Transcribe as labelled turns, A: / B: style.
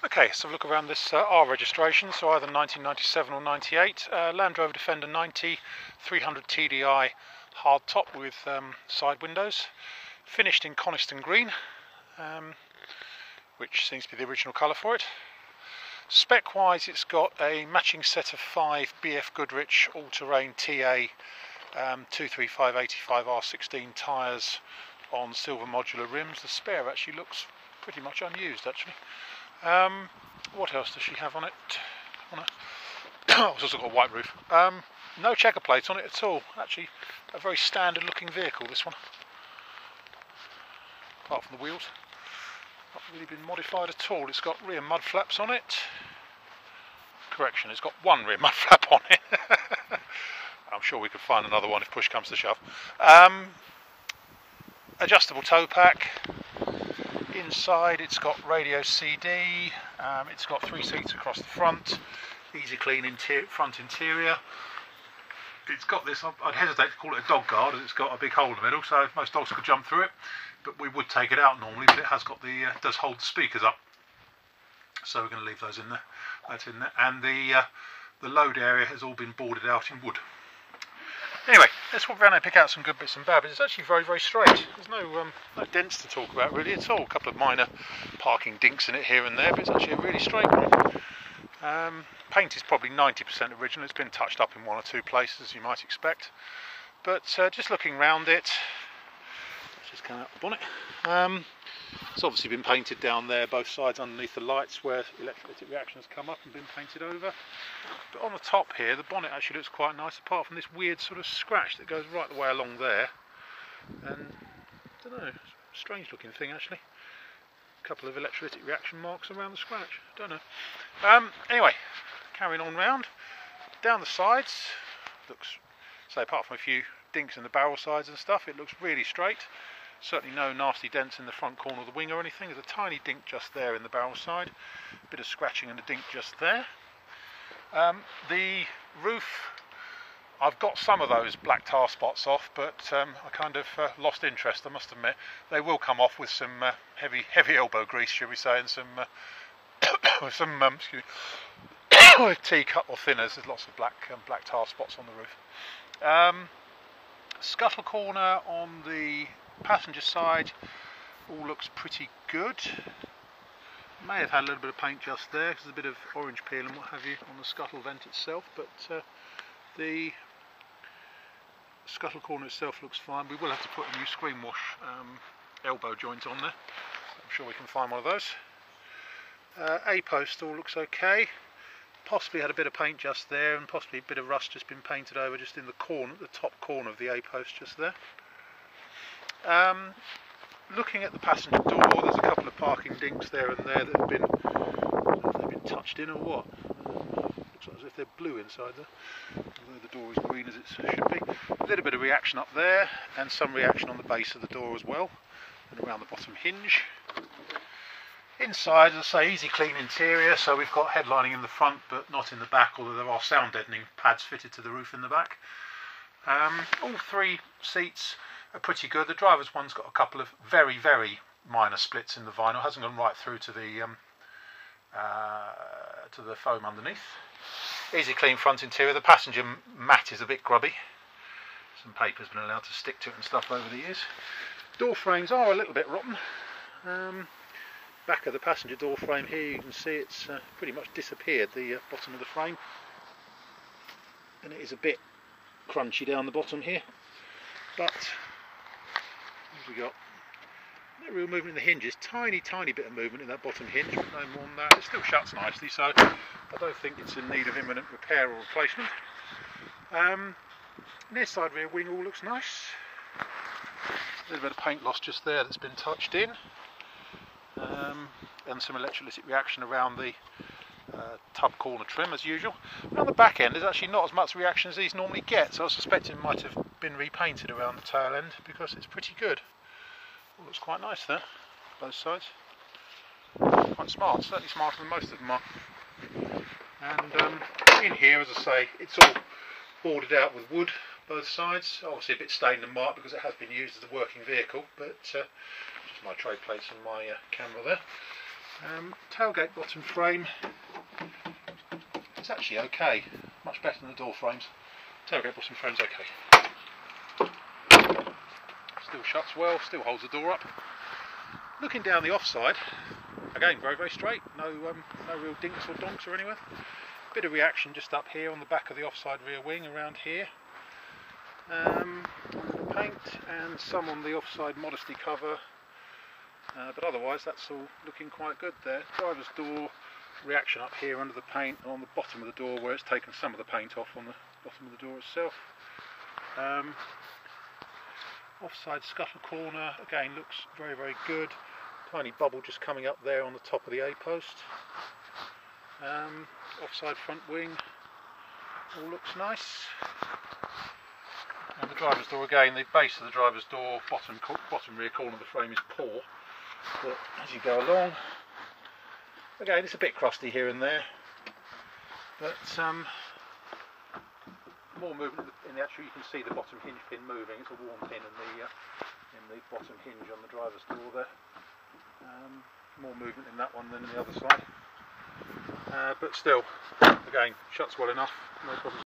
A: Okay, let's have a look around this R registration, so either 1997 or 98. Land Rover Defender 90, 300 TDI hardtop with side windows. Finished in Coniston green, which seems to be the original colour for it. Spec wise, it's got a matching set of 5 BF Goodrich all-terrain TA 235/85 R16 tyres on silver modular rims. The spare actually looks pretty much unused actually. What else does she have on it? Oh, it's also got a white roof. No checker plates on it at all. Actually, a very standard looking vehicle, this one. Apart from the wheels. Not really been modified at all. It's got rear mud flaps on it. Correction, it's got one rear mud flap on it. I'm sure we could find another one if push comes to shove. Adjustable tow pack. Inside it's got radio CD, it's got 3 seats across the front, easy clean front interior. It's got this, I'd hesitate to call it a dog guard as it's got a big hole in the middle, so most dogs could jump through it, but we would take it out normally, but it has got the, does hold the speakers up, so we're going to leave those in there, that's in there, and the load area has all been boarded out in wood. Anyway, let's walk around and pick out some good bits and bad, but it's actually very, very straight. There's no dents to talk about really at all. A couple of minor parking dinks in it here and there, but it's actually a really straight one. Paint is probably 90% original. It's been touched up in 1 or 2 places, as you might expect. But just looking around it, let's just come out the bonnet. It's obviously been painted down there, both sides underneath the lights where electrolytic reaction has come up and been painted over. But on the top here, the bonnet actually looks quite nice, apart from this weird sort of scratch that goes right the way along there. And, I don't know, strange looking thing actually. A couple of electrolytic reaction marks around the scratch, don't know. Anyway, carrying on round, down the sides, looks, say apart from a few dinks in the barrel sides and stuff, it looks really straight. Certainly no nasty dents in the front corner of the wing or anything. There's a tiny dink just there in the barrel side, a bit of scratching and a dink just there. The roof, I've got some of those black tar spots off, but I kind of lost interest, I must admit. They will come off with some heavy elbow grease, shall we say, and some excuse me, T-cut or thinners. There's lots of black tar spots on the roof. Scuttle corner on the passenger side all looks pretty good. May have had a little bit of paint just there because there's a bit of orange peel and what have you on the scuttle vent itself, but the scuttle corner itself looks fine. We will have to put a new screen wash elbow joint on there. I'm sure we can find one of those. A-post all looks okay. Possibly had a bit of paint just there, and possibly a bit of rust just been painted over just in the corner, the top corner of the A-post just there. Looking at the passenger door, there's a couple of parking dinks there and there that have been, I don't know if they've been touched in or what. Looks like as if they're blue inside there, although the door is green as it should be. A little bit of reaction up there, and some reaction on the base of the door as well, and around the bottom hinge. Inside, as I say, easy clean interior, so we've got headlining in the front but not in the back, although there are sound deadening pads fitted to the roof in the back. All 3 seats are pretty good. The driver's one's got a couple of very, very minor splits in the vinyl. It hasn't gone right through to the foam underneath. Easy clean front interior. The passenger mat is a bit grubby. Some paper's been allowed to stick to it and stuff over the years. Door frames are a little bit rotten. Back of the passenger door frame here, you can see it's pretty much disappeared, the bottom of the frame, and it is a bit crunchy down the bottom here, but what have we got? No real movement in the hinges, tiny bit of movement in that bottom hinge, but no more than that. It still shuts nicely, so I don't think it's in need of imminent repair or replacement. Near side rear wing all looks nice. A little bit of paint loss just there that's been touched in. And some electrolytic reaction around the tub corner trim as usual. Around the back end there's actually not as much reaction as these normally get, so I suspect it might have been repainted around the tail end because it's pretty good. All looks quite nice there, both sides. Quite smart, certainly smarter than most of them are. And in here, as I say, it's all boarded out with wood, both sides. Obviously a bit stained and marked because it has been used as a working vehicle, but just my trade plates and my camera there. Tailgate bottom frame, it's actually okay, much better than the door frames. Tailgate bottom frame's okay. Still shuts well, still holds the door up. Looking down the offside, again very, very straight, no real dinks or donks or anywhere. Bit of reaction just up here on the back of the offside rear wing around here. Paint and some on the offside modesty cover, but otherwise that's all looking quite good there. Driver's door reaction up here under the paint and on the bottom of the door where it's taken some of the paint off on the bottom of the door itself. Offside scuttle corner again looks very, very good. Tiny bubble just coming up there on the top of the A-post. Offside front wing all looks nice. And the driver's door again, the base of the driver's door, bottom rear corner of the frame is poor, but as you go along, again it's a bit crusty here and there, but more movement in the actual, you can see the bottom hinge pin moving. It's a worn pin in the bottom hinge on the driver's door there. More movement in that one than in the other side, but still, again, shuts well enough, no problems.